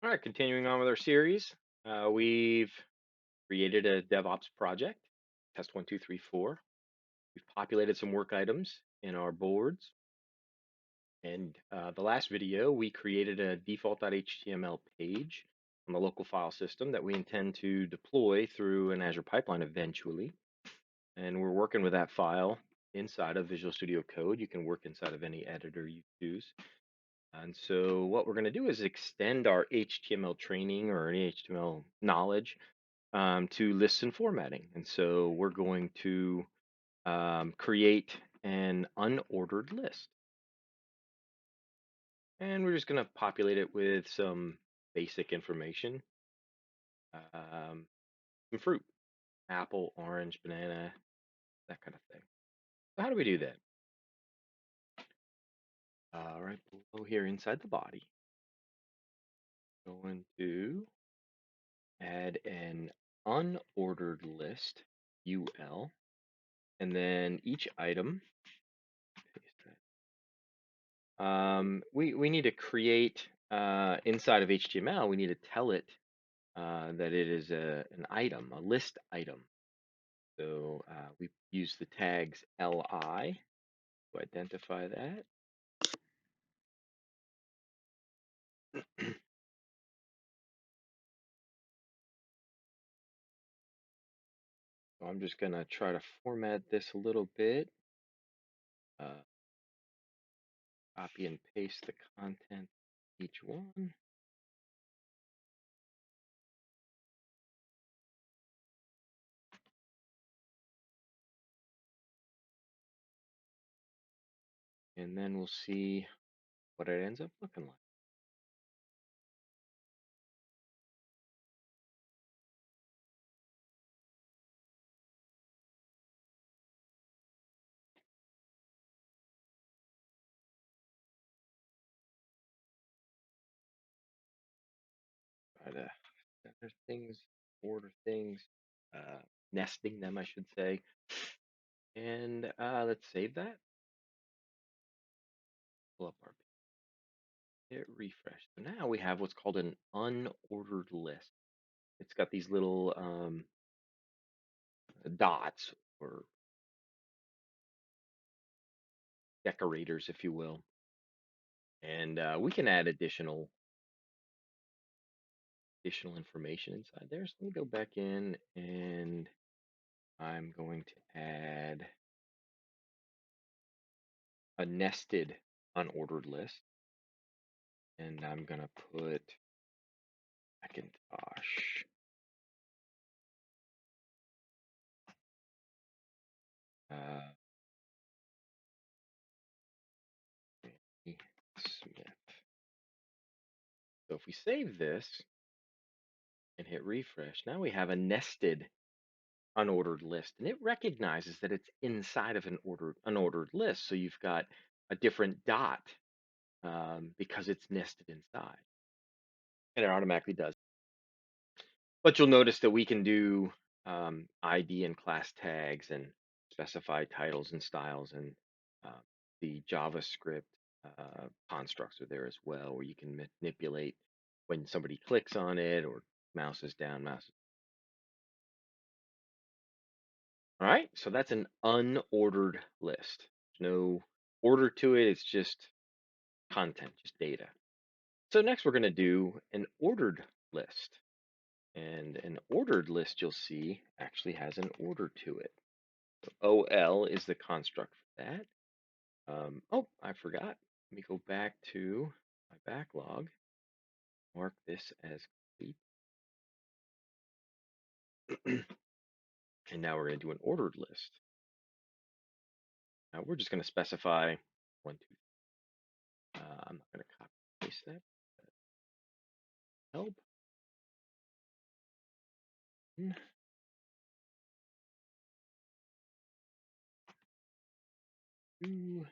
All right, continuing on with our series, we've created a DevOps project, test 1, 2, 3, 4. We've populated some work items in our boards. And the last video, we created a default.html page on the local file system that we intend to deploy through an Azure pipeline eventually. And we're working with that file inside of Visual Studio Code. You can work inside of any editor you choose. And so what we're going to do is extend our HTML training or any HTML knowledge to lists and formatting. And so we're going to create an unordered list. And we're just going to populate it with some basic information, some fruit, apple, orange, banana, that kind of thing. So how do we do that? Right below here inside the body, going to add an unordered list, UL, and then each item, paste that. We need to create inside of HTML, we need to tell it that it is an item, a list item. So we use the tags li to identify that. So I'm just going to try to format this a little bit. Copy and paste the content each one. And then we'll see what it ends up looking like. Try to center things, order things, nesting them, I should say. And let's save that. Pull up our hit refresh. So now we have what's called an unordered list. It's got these little dots or decorators, if you will. And we can add additional information inside there. So let me go back in and I'm going to add a nested unordered list. And I'm going to put Macintosh. Uh, Smith. So if we save this and hit refresh, now we have a nested unordered list, and it recognizes that it's inside of an unordered list. So you've got a different dot because it's nested inside, and it automatically does. But you'll notice that we can do ID and class tags and specify titles and styles, and uh, the JavaScript constructs are there as well, where you can manipulate when somebody clicks on it or mouses down, mouse. All right, so that's an unordered list. There's no order to it, it's just content, just data. So next we're going to do an ordered list. And an ordered list, you'll see, actually has an order to it. So OL is the construct for that. Oh, I forgot. Let me go back to my backlog, mark this as complete. And now we're going to do an ordered list. Now we're just going to specify 1, 2. I'm not going to copy and paste that. Help. Two.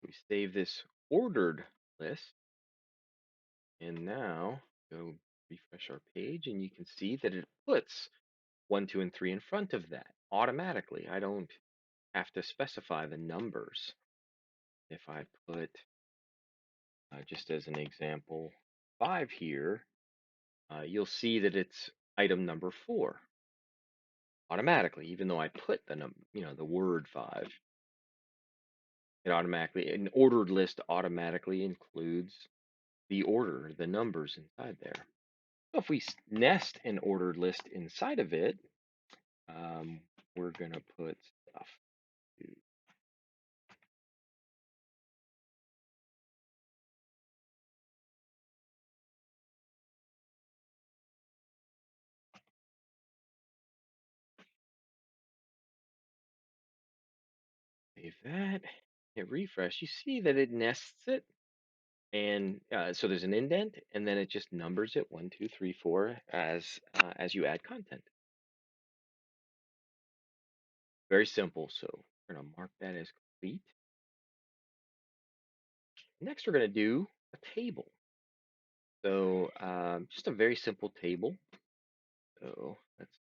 We save this ordered list, and now go refresh our page, and you can see that it puts 1, 2, and 3 in front of that automatically. I don't have to specify the numbers. If I put, just as an example, 5 here, you'll see that it's item number 4 automatically, even though I put the word 5. It automatically, an ordered list automatically includes the order, the numbers inside there. So if we nest an ordered list inside of it, um, we're going to put stuff. Save that, hit refresh. You see that it nests it, and so there's an indent, and then it just numbers it 1, 2, 3, 4 as you add content. Very simple. So we're going to mark that as complete. Next, we're going to do a table. So just a very simple table. So let's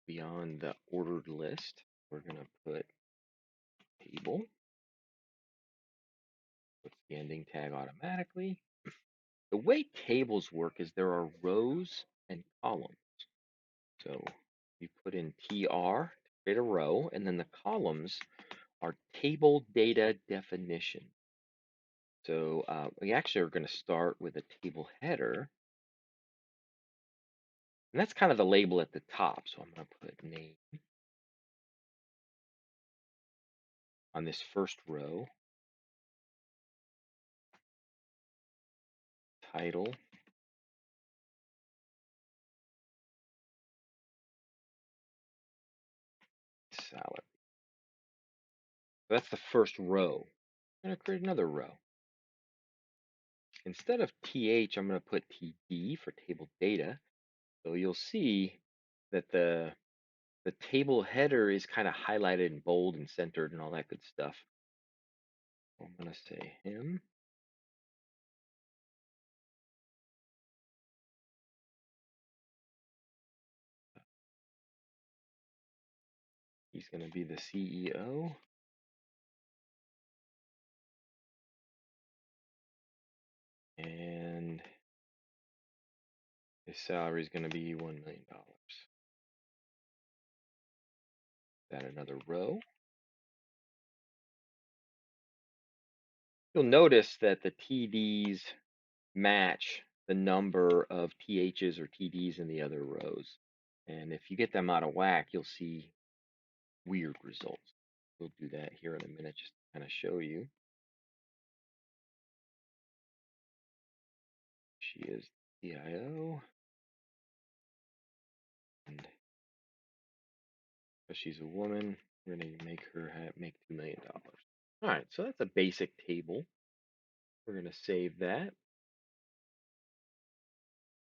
beyond the ordered list. We're going to put table. Puts the ending tag automatically. The way tables work is there are rows and columns. So you put in TR to create a row, and then the columns are table data definition. So we actually are going to start with a table header. And that's kind of the label at the top. So I'm going to put name on this first row, title, salary. So that's the first row. I'm going to create another row. Instead of TH, I'm going to put TD for table data. So you'll see that the table header is kind of highlighted and bold and centered and all that good stuff. I'm going to say him. He's going to be the CEO. And his salary is going to be $1 million. Add another row. You'll notice that the TDs match the number of THs or TDs in the other rows. And if you get them out of whack, you'll see weird results. We'll do that here in a minute just to kind of show you. She is CIO. And because she's a woman, we're going to make her make $2 million. All right, so that's a basic table. We're going to save that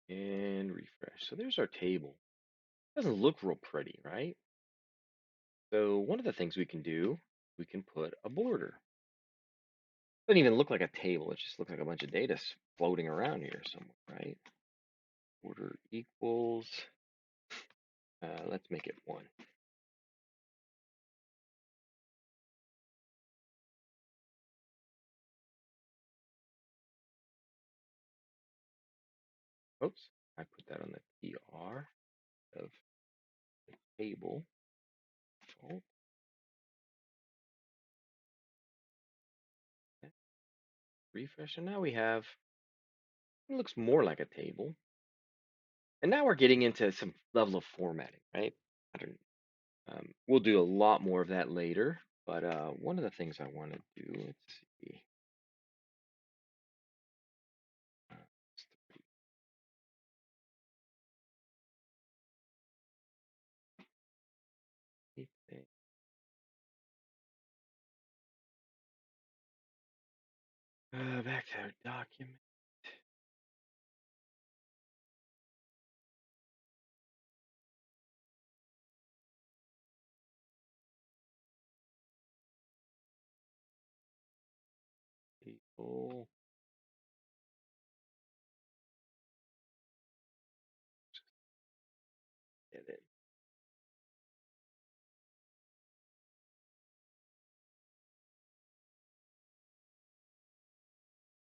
and refresh. So there's our table. Doesn't look real pretty, right? So one of the things we can do, we can put a border. Doesn't even look like a table. It just looks like a bunch of data floating around here somewhere, right? Border equals, let's make it 1. Oops, I put that on the TR of the table. Default. Refresh, and now we have, it looks more like a table. And now we're getting into some level of formatting, right? I don't, we'll do a lot more of that later, but one of the things I want to do, let's see. Back to our document. Table. Edit.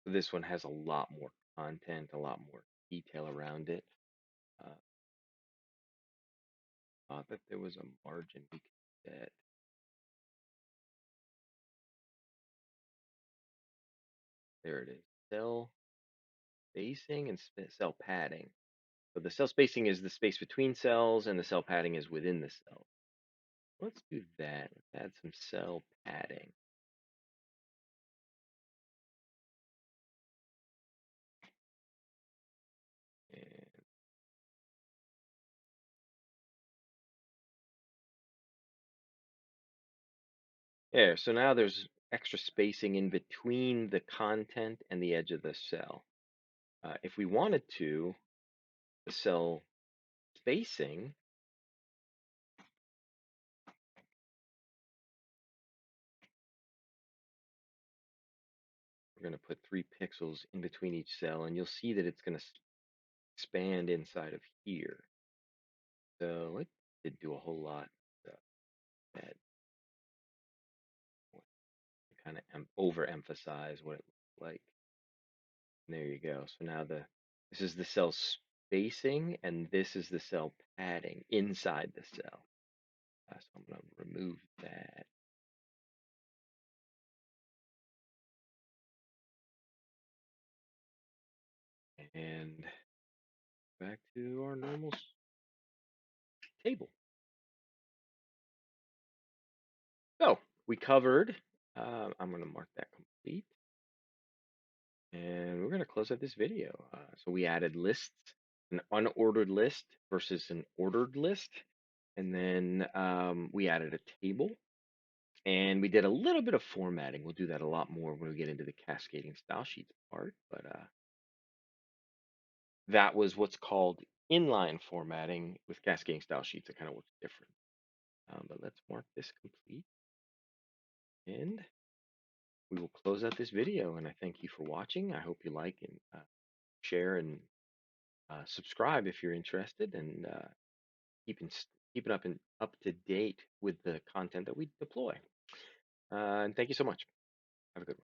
So this one has a lot more content, a lot more detail around it. Uh, Thought that there was a margin we could set. There it is. Cell spacing and cell padding. So the cell spacing is the space between cells, and the cell padding is within the cell. Let's do that. Let's add some cell padding. And there. So now there's extra spacing in between the content and the edge of the cell. If we wanted to, the cell spacing, we're going to put 3 pixels in between each cell, and you'll see that it's going to expand inside of here. So it did do a whole lot. That kind of overemphasize what it looked like. And there you go. So now this is the cell spacing, and this is the cell padding inside the cell. So I'm going to remove that. And back to our normal table. So we covered, I'm going to mark that complete. And we're going to close out this video. So we added lists, an unordered list versus an ordered list. And then we added a table. And we did a little bit of formatting. We'll do that a lot more when we get into the cascading style sheets part. But that was what's called inline formatting with cascading style sheets. It kind of works different. But let's mark this complete. And we will close out this video. And I thank you for watching. I hope you like and share and subscribe if you're interested, and keeping keeping up to date with the content that we deploy. And thank you so much. Have a good one.